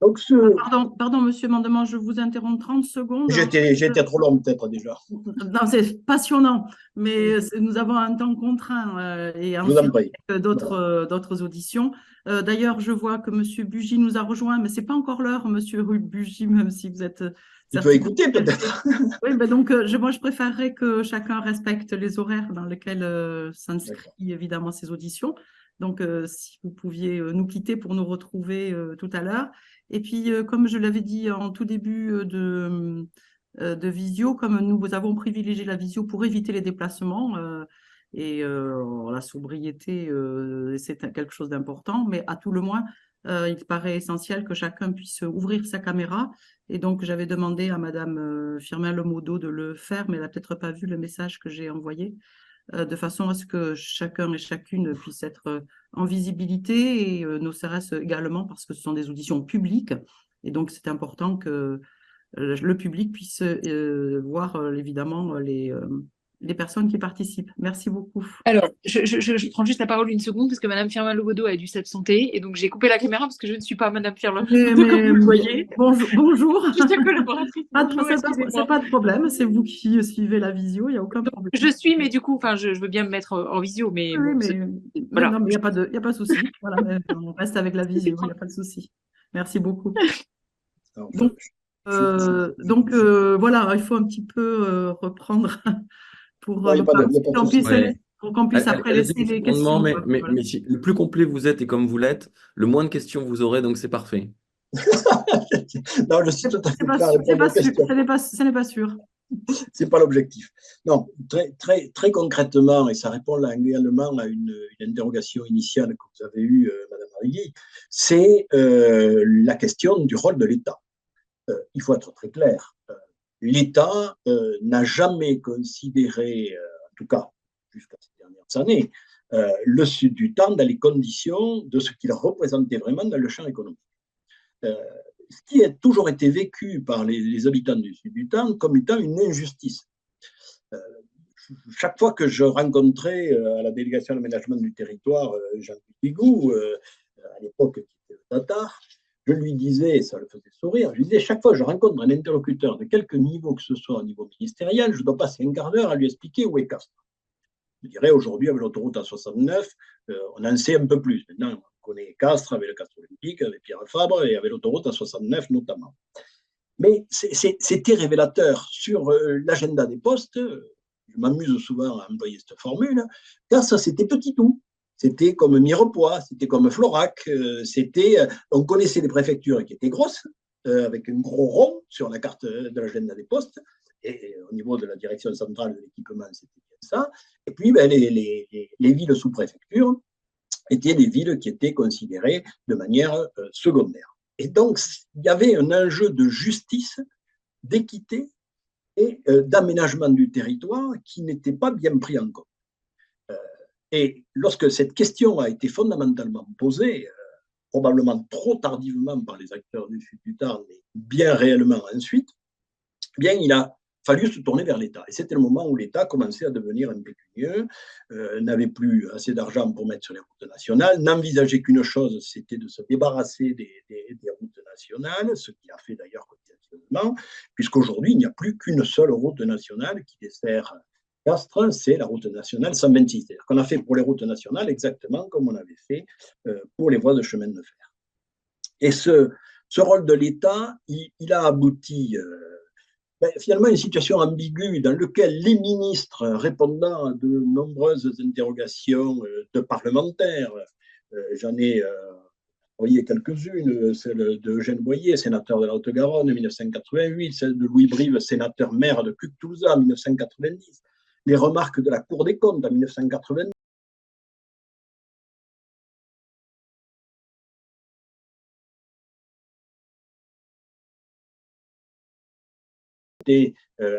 Donc, Pardon, monsieur Mandement, je vous interromps 30 secondes. j'étais trop long peut-être déjà. Non, c'est passionnant, mais nous avons un temps contraint et Je vous en ensuite prie. d'autres Voilà. d'autres auditions. D'ailleurs, je vois que monsieur Bugy nous a rejoint, mais c'est pas encore l'heure, monsieur Bugy, même si vous êtes Il peut certainement écouter intéressé. peut-être. Oui, ben donc moi, je préférerais que chacun respecte les horaires dans lesquels s'inscrit D'accord. évidemment ces auditions. Donc, si vous pouviez nous quitter pour nous retrouver tout à l'heure. Et puis, comme je l'avais dit en tout début de visio, comme nous avons privilégié la visio pour éviter les déplacements et la sobriété, c'est quelque chose d'important, mais à tout le moins, il paraît essentiel que chacun puisse ouvrir sa caméra. Et donc, j'avais demandé à Madame Firmin Lemodo de le faire, mais elle n'a peut-être pas vu le message que j'ai envoyé, de façon à ce que chacun et chacune puisse être en visibilité et nos CRS également, parce que ce sont des auditions publiques. Et donc, c'est important que le public puisse voir évidemment les personnes qui participent. Merci beaucoup. Alors, je prends juste la parole une seconde parce que Madame Firmin-Levaudot a dû s'absenter et donc j'ai coupé la caméra parce que je ne suis pas Madame Firmin-Levaudot comme vous le voyez. Bonjour, bonjour. Je suis sa collaboratrice. Bonjour, C'est excusez-moi. pas de problème, c'est vous qui suivez la visio, il n'y a aucun Donc, problème. je suis, mais du coup, enfin, je veux bien me mettre en visio, mais Oui, bon, mais voilà. non, mais il y a pas de souci. Voilà, mais on reste avec la visio, il n'y a pas de souci. Merci beaucoup. Enfin, Donc, voilà, il faut un petit peu reprendre pour, non, pour il y a pas de qu'on souci. puisse, Ouais. pour qu'on puisse après Allez-y laisser pour ce les fondement, questions, quoi. Voilà. mais le plus complet vous êtes et comme vous l'êtes, le moins de questions vous aurez, donc c'est parfait. Non, je suis tout à C'est fait pas prêt à sûr, c'est répondre pas aux sûr, questions. ce n'est pas sûr. C'est pas l'objectif. Non, très concrètement, et ça répond là également à une interrogation initiale que vous avez eue, Madame Arrigui, c'est la question du rôle de l'État. Il faut être très clair. L'État n'a jamais considéré, en tout cas jusqu'à ces dernières années, le sud du temps dans les conditions de ce qu'il représentait vraiment dans le champ économique. Euh, Ce qui a toujours été vécu par les habitants du sud du temps comme étant une injustice. Euh, Chaque fois que je rencontrais à la délégation d'aménagement du territoire Jean-Pierre Pigou, à l'époque qui était le Tatar, je lui disais, ça le faisait sourire, je lui disais, chaque fois que je rencontre un interlocuteur de quelque niveau que ce soit au niveau ministériel, je dois passer un quart d'heure à lui expliquer où est Castres. Je dirais aujourd'hui, avec l'autoroute A69, on en sait un peu plus. Maintenant, on connaît Castres avec le Castres Olympique, avec Pierre Fabre et avec l'autoroute A69 notamment. Mais c'était révélateur sur l'agenda des postes. Je m'amuse souvent à employer cette formule. Castres, c'était petit tout. C'était comme Mirepoix, c'était comme Florac. On connaissait les préfectures qui étaient grosses, avec un gros rond sur la carte de l'agenda des postes. Et au niveau de la direction centrale de l'équipement, c'était bien ça. Et puis, ben, les villes sous préfecture étaient des villes qui étaient considérées de manière secondaire. Et donc, il y avait un enjeu de justice, d'équité et d'aménagement du territoire qui n'était pas bien pris en compte. Et lorsque cette question a été fondamentalement posée, probablement trop tardivement par les acteurs du Sud du Tarn, mais bien réellement ensuite, eh bien, il a fallu se tourner vers l'État. Et c'était le moment où l'État commençait à devenir impécunieux, n'avait plus assez d'argent pour mettre sur les routes nationales, n'envisageait qu'une chose, c'était de se débarrasser des routes nationales, ce qu'il a fait d'ailleurs quotidiennement, puisqu'aujourd'hui, il n'y a plus qu'une seule route nationale qui dessert Castres, c'est la route nationale 126. C'est-à-dire qu'on a fait pour les routes nationales exactement comme on avait fait pour les voies de chemin de fer. Et ce rôle de l'État, il a abouti finalement une situation ambiguë dans laquelle les ministres, répondant à de nombreuses interrogations de parlementaires, j'en ai envoyé quelques-unes, celle d'Eugène Boyer, sénateur de la Haute-Garonne en 1988, celle de Louis Brive, sénateur maire de Cuc-Toulouse en 1990, les remarques de la Cour des comptes en 1990,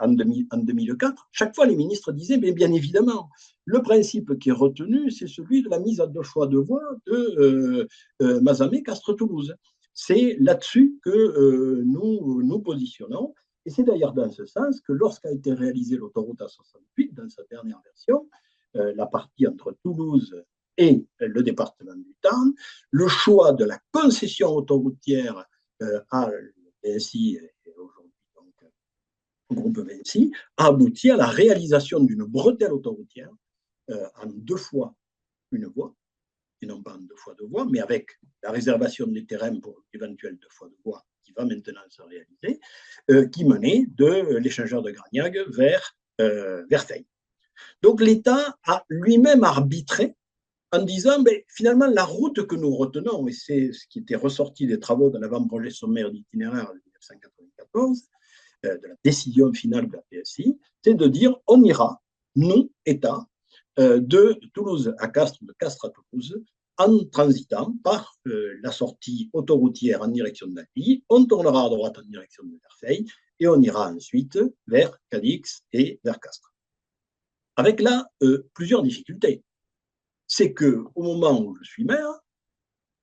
en 2004, chaque fois les ministres disaient, mais bien évidemment, le principe qui est retenu, c'est celui de la mise à deux fois de voie de Mazamet-Castres-Toulouse. C'est là-dessus que nous positionnons. Et c'est d'ailleurs dans ce sens que lorsqu'a été réalisée l'autoroute A68, dans sa dernière version, la partie entre Toulouse et le département du Tarn, le choix de la concession autoroutière à Vinci, et aujourd'hui donc groupe Vinci, a abouti à la réalisation d'une bretelle autoroutière en 2 fois une voie, et non pas en 2 fois 2 voies, mais avec la réservation des terrains pour l'éventuelle 2 fois 2 voies qui va maintenant se réaliser, qui menait de l'échangeur de Gragnac vers Versailles. Donc l'État a lui-même arbitré en disant, ben, finalement, la route que nous retenons, et c'est ce qui était ressorti des travaux de l'avant-projet sommaire d'itinéraire de 1994, de la décision finale de la PSI, c'est de dire, on ira, nous, État, de Toulouse à Castres, de Castres à Toulouse, en transitant par la sortie autoroutière en direction d'Albi, on tournera à droite en direction de Versailles, et on ira ensuite vers Cadix et vers Castres. Avec là, plusieurs difficultés. C'est qu'au moment où je suis maire,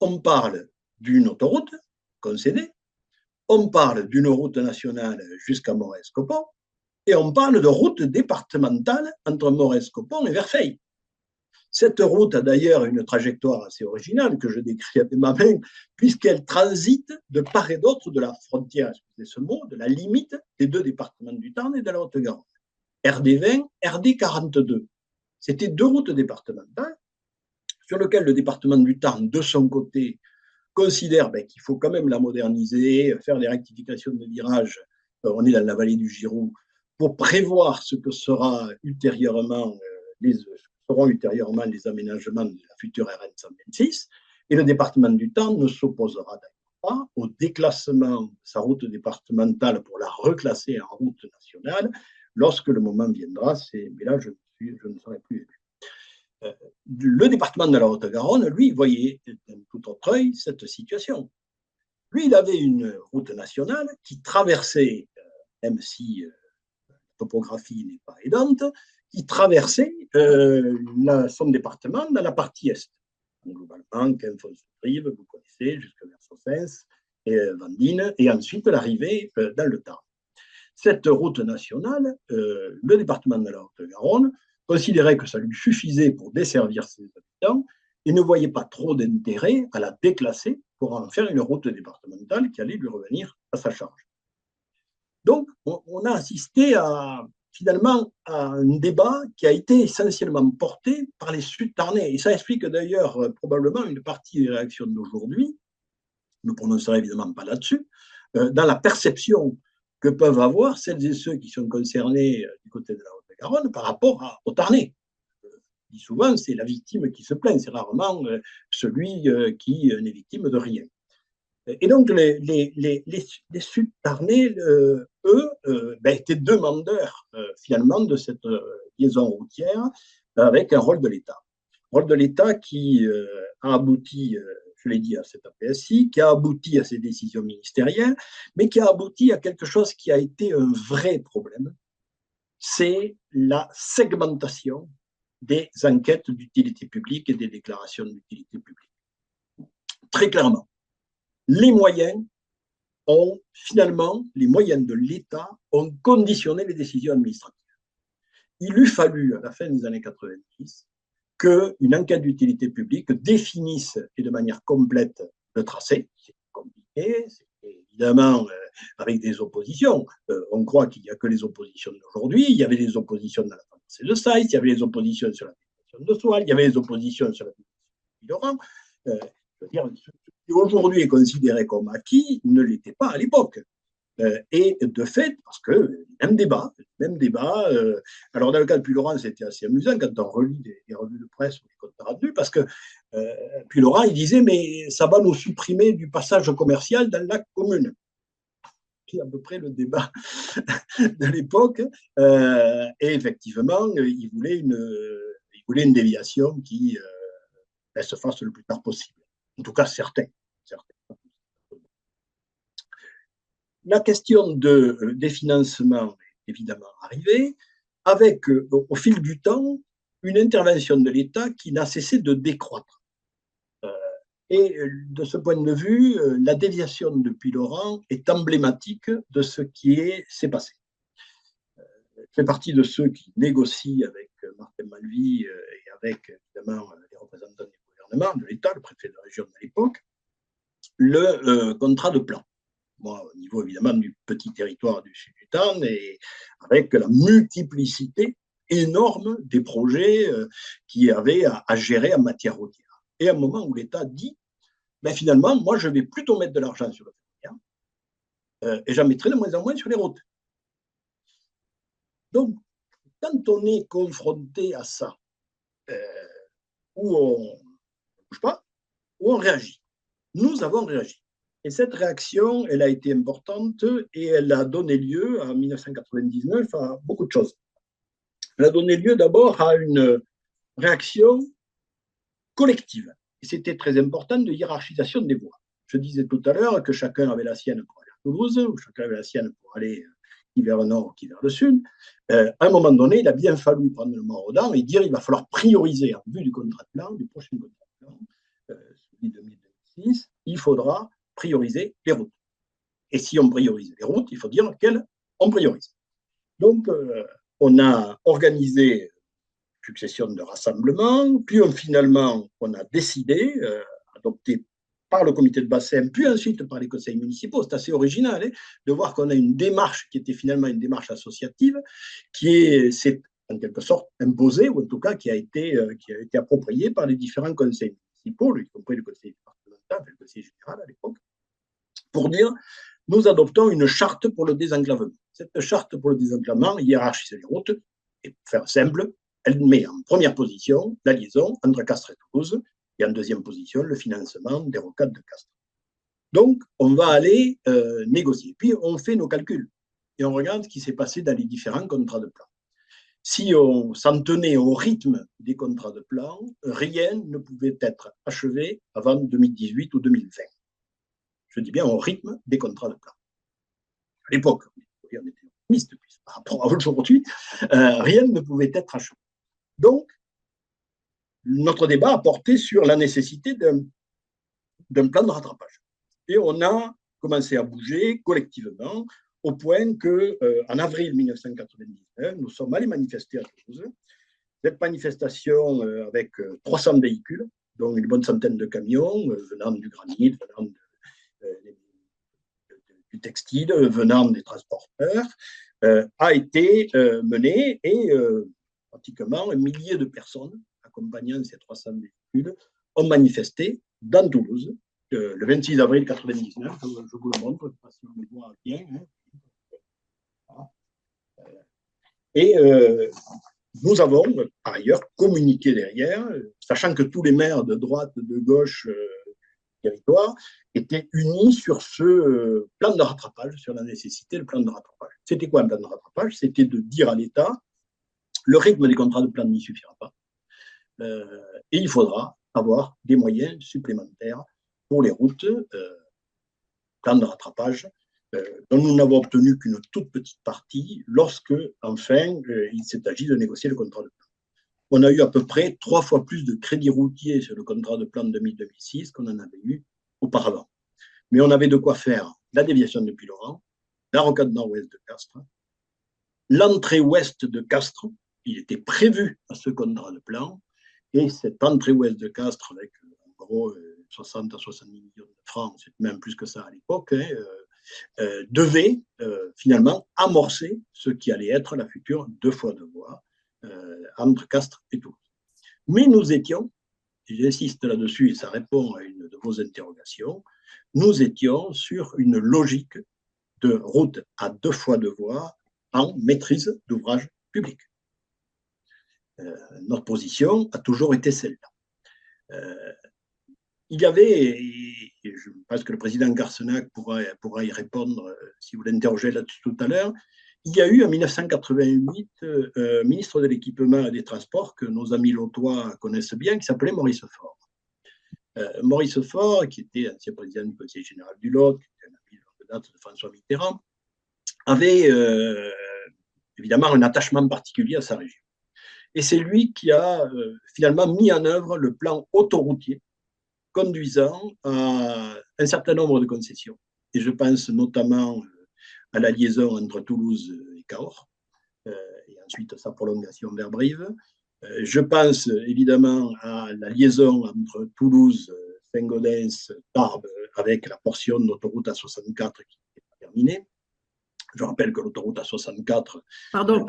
on parle d'une autoroute concédée, on parle d'une route nationale jusqu'à Morez-Copon, et on parle de route départementale entre Morez-Copon et Versailles. Cette route a d'ailleurs une trajectoire assez originale que je décris avec ma main, puisqu'elle transite de part et d'autre de la frontière, excusez ce mot, de la limite des 2 départements du Tarn et de la Haute-Garonne. RD20, RD42. C'était 2 routes départementales sur lesquelles le département du Tarn, de son côté, considère qu'il faut quand même la moderniser, faire des rectifications de virage. On est dans la vallée du Giroux, pour prévoir ce que seront ultérieurement les aménagements de la future RN 126. Et le département du Tarn ne s'opposera d'ailleurs pas au déclassement de sa route départementale pour la reclasser en route nationale lorsque le moment viendra. Mais là, je ne serai plus élu. Le département de la Haute-Garonne, lui, voyait d'un tout autre œil cette situation. Lui, il avait une route nationale qui traversait, même si la topographie n'est pas aidante, qui traversait son département dans la partie est. Donc, globalement, Quinfonce-Brive, vous connaissez, jusqu'à vers Sossens et Vandine, et ensuite l'arrivée dans le Tarn. Cette route nationale, le département de la Haute-Garonne considérait que ça lui suffisait pour desservir ses habitants et ne voyait pas trop d'intérêt à la déclasser pour en faire une route départementale qui allait lui revenir à sa charge. Donc, on a assisté finalement à un débat qui a été essentiellement porté par les Sud-Tarnais. Et ça explique d'ailleurs probablement une partie des réactions d'aujourd'hui, je ne me prononcerai évidemment pas là-dessus, dans la perception que peuvent avoir celles et ceux qui sont concernés du côté de la Haute-Garonne par rapport aux Tarnais. Je dis souvent, c'est la victime qui se plaint, c'est rarement celui qui n'est victime de rien. Et donc, les Sud-Tarnais, eux, étaient demandeurs finalement de cette liaison routière avec un rôle de l'État. Rôle de l'État qui a abouti, je l'ai dit, à cette APSI, qui a abouti à ces décisions ministérielles, mais qui a abouti à quelque chose qui a été un vrai problème, c'est la segmentation des enquêtes d'utilité publique et des déclarations d'utilité publique. Très clairement, les moyens de l'État ont conditionné les décisions administratives. Il eût fallu, à la fin des années 90, qu'une enquête d'utilité publique définisse et de manière complète le tracé. C'est compliqué, c'est évidemment avec des oppositions. On croit qu'il n'y a que les oppositions d'aujourd'hui. Il y avait des oppositions dans la pensée de Saïs, il y avait des oppositions sur la définition de Soile, il y avait des oppositions sur la définition de Laurent. Je veux dire, ce qui aujourd'hui est considéré comme acquis ne l'était pas à l'époque. Et de fait, parce que même débat, alors dans le cas de Puylaurent, c'était assez amusant quand on relit des revues de presse ou des comptes rendus, parce que Puylaurent, il disait, mais ça va nous supprimer du passage commercial dans la commune. C'est à peu près le débat de l'époque. Et effectivement, il voulait une déviation qui se fasse le plus tard possible. En tout cas, certains. La question des financements est évidemment arrivée, avec, au fil du temps, une intervention de l'État qui n'a cessé de décroître. Et de ce point de vue, la déviation de Puylaurent est emblématique de ce qui s'est passé. Je fais partie de ceux qui négocient avec Martin Malvy et avec, évidemment, les représentants du gouvernement, de l'État, le préfet de la région de l'époque, le contrat de plan. moi, au niveau évidemment du petit territoire du sud du Tarn, et avec la multiplicité énorme des projets qui avaient à gérer en matière routière. Et à un moment où l'État dit, ben finalement, moi, je vais plutôt mettre de l'argent sur le ferroviaire et j'en mettrai de moins en moins sur les routes. Donc, quand on est confronté à ça, où on ne bouge pas, où on réagit, nous avons réagi. Et cette réaction, elle a été importante et elle a donné lieu, en 1999, à beaucoup de choses. Elle a donné lieu d'abord à une réaction collective. Et c'était très important de hiérarchisation des voies. Je disais tout à l'heure que chacun avait la sienne pour aller à Toulouse, ou chacun avait la sienne pour aller qui vers le nord, qui vers le sud. À un moment donné, il a bien fallu prendre le mort aux dents et dire qu'il va falloir prioriser en vue du contrat de plan, du prochain contrat de plan, celui de 2026, il faudra prioriser les routes. Et si on priorise les routes, il faut dire quelles on priorise. Donc, on a organisé une succession de rassemblements, puis finalement, on a décidé, adopté par le comité de bassin, puis ensuite par les conseils municipaux, c'est assez original, de voir qu'on a une démarche qui était finalement une démarche associative, qui s'est en quelque sorte imposée, ou en tout cas qui a été appropriée par les différents conseils municipaux, y compris le conseil départemental, le conseil général à l'époque, pour dire nous adoptons une charte pour le désenclavement. Cette charte pour le désenclavement hiérarchise les routes, et pour faire simple, elle met en première position la liaison entre Castres et Toulouse, et en deuxième position le financement des rocades de Castres. Donc, on va aller négocier. Puis, on fait nos calculs et on regarde ce qui s'est passé dans les différents contrats de plan. Si on s'en tenait au rythme des contrats de plan, rien ne pouvait être achevé avant 2018 ou 2020. Je dis bien au rythme des contrats de plan. À l'époque, on était optimiste par rapport à aujourd'hui, rien ne pouvait être achevé. Donc, notre débat a porté sur la nécessité d'un plan de rattrapage. Et on a commencé à bouger collectivement au point qu'en avril 1999, nous sommes allés manifester à Toulouse. Cette manifestation avec 300 véhicules, dont une bonne centaine de camions venant du granit, venant du textile, venant des transporteurs, a été menée et pratiquement un millier de personnes accompagnant ces 300 véhicules ont manifesté dans Toulouse le 26 avril 1999. Je vous le montre, parce que on le voit bien. Et nous avons par ailleurs communiqué derrière, sachant que tous les maires de droite, de gauche territoire étaient unis sur ce plan de rattrapage, sur la nécessité du plan de rattrapage. C'était quoi un plan de rattrapage? C'était de dire à l'État, le rythme des contrats de plan n'y suffira pas, et il faudra avoir des moyens supplémentaires pour les routes, plan de rattrapage, dont nous n'avons obtenu qu'une toute petite partie lorsque, enfin, il s'est agi de négocier le contrat de plan. On a eu à peu près 3 fois plus de crédits routiers sur le contrat de plan 2000-2006 qu'on en avait eu auparavant. Mais on avait de quoi faire la déviation de Puylaurens, la rocade nord-ouest de Castres, l'entrée ouest de Castres, il était prévu à ce contrat de plan, et cette entrée ouest de Castres, avec en gros 60 à 70 millions de francs, c'est même plus que ça à l'époque, devait finalement amorcer ce qui allait être la future 2 fois 2 voies entre Castres et Toulouse. Mais nous étions, et j'insiste là-dessus et ça répond à une de vos interrogations, nous étions sur une logique de route à 2 fois 2 voies en maîtrise d'ouvrage public. Notre position a toujours été celle-là. Il y avait, et je pense que le président Garcenac pourra y répondre si vous l'interrogez là-dessus tout à l'heure, il y a eu en 1988 ministre de l'équipement et des transports que nos amis lotois connaissent bien, qui s'appelait Maurice Faure. Maurice Faure, qui était ancien président du Conseil général du Lot, qui était un ami de longue date de François Mitterrand, avait évidemment un attachement particulier à sa région. Et c'est lui qui a finalement mis en œuvre le plan autoroutier conduisant à un certain nombre de concessions. Et je pense notamment à la liaison entre Toulouse et Cahors, et ensuite sa prolongation vers Brive. Je pense évidemment à la liaison entre Toulouse, Saint-Gaudens, Tarbes, avec la portion d'autoroute A64 qui terminée. Je rappelle que l'autoroute A64. Pardon,